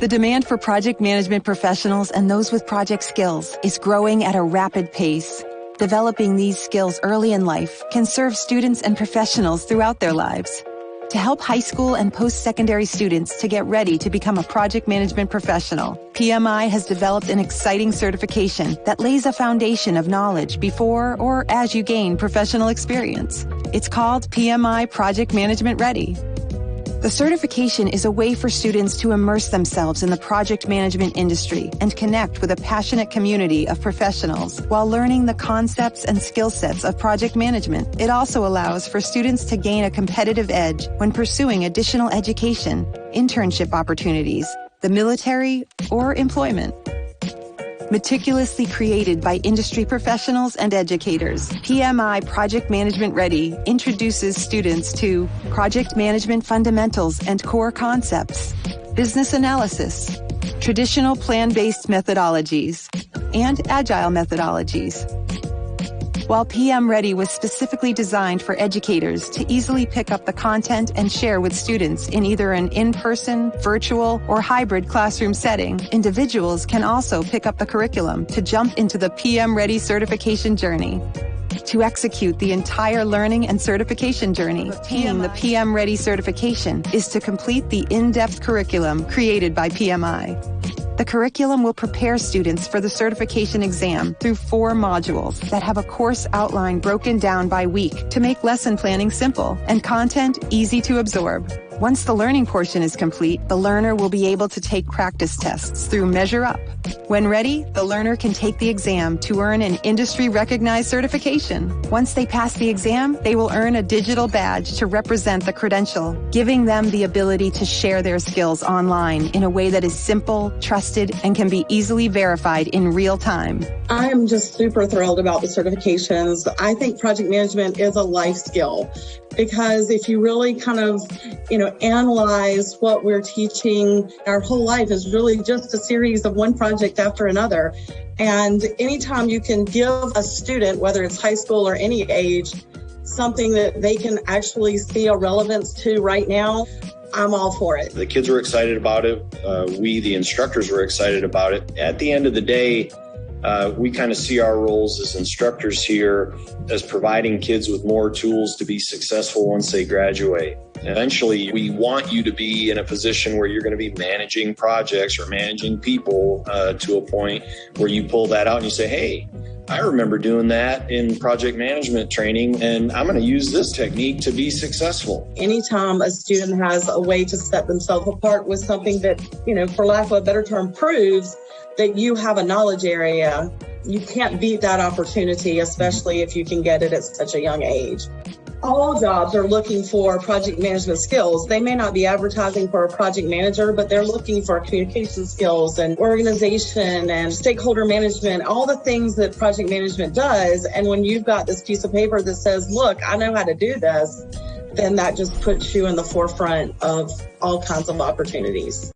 The demand for project management professionals and those with project skills is growing at a rapid pace. Developing these skills early in life can serve students and professionals throughout their lives. To help high school and post-secondary students to get ready to become a project management professional, PMI has developed an exciting certification that lays a foundation of knowledge before or as you gain professional experience. It's called PMI Project Management Ready. The certification is a way for students to immerse themselves in the project management industry and connect with a passionate community of professionals while learning the concepts and skill sets of project management. It also allows for students to gain a competitive edge when pursuing additional education, internship opportunities, the military, or employment. Meticulously created by industry professionals and educators, PMI Project Management Ready introduces students to project management fundamentals and core concepts, business analysis, traditional plan-based methodologies, and agile methodologies. While PM Ready was specifically designed for educators to easily pick up the content and share with students in either an in-person, virtual, or hybrid classroom setting, individuals can also pick up the curriculum to jump into the PM Ready certification journey. To execute the entire learning and certification journey, obtaining the PM Ready certification is to complete the in-depth curriculum created by PMI. The curriculum will prepare students for the certification exam through 4 modules that have a course outline broken down by week to make lesson planning simple and content easy to absorb. Once the learning portion is complete, the learner will be able to take practice tests through Measure Up. When ready, the learner can take the exam to earn an industry-recognized certification. Once they pass the exam, they will earn a digital badge to represent the credential, giving them the ability to share their skills online in a way that is simple, trusted, and can be easily verified in real time. I am just super thrilled about the certifications. I think project management is a life skill because if you really kind of, analyze what we're teaching, our whole life is really just a series of one project after another. And anytime you can give a student, whether it's high school or any age, something that they can actually see a relevance to right now, I'm all for it. The kids were excited about it. We, the instructors, were excited about it. At the end of the day, we kind of see our roles as instructors here as providing kids with more tools to be successful once they graduate. Eventually, we want you to be in a position where you're going to be managing projects or managing people to a point where you pull that out and you say, hey, I remember doing that in project management training, and I'm going to use this technique to be successful. Anytime a student has a way to set themselves apart with something that, for lack of a better term, proves that you have a knowledge area, you can't beat that opportunity, especially if you can get it at such a young age. All jobs are looking for project management skills. They may not be advertising for a project manager, but they're looking for communication skills and organization and stakeholder management, all the things that project management does. And when you've got this piece of paper that says, look, I know how to do this, then that just puts you in the forefront of all kinds of opportunities.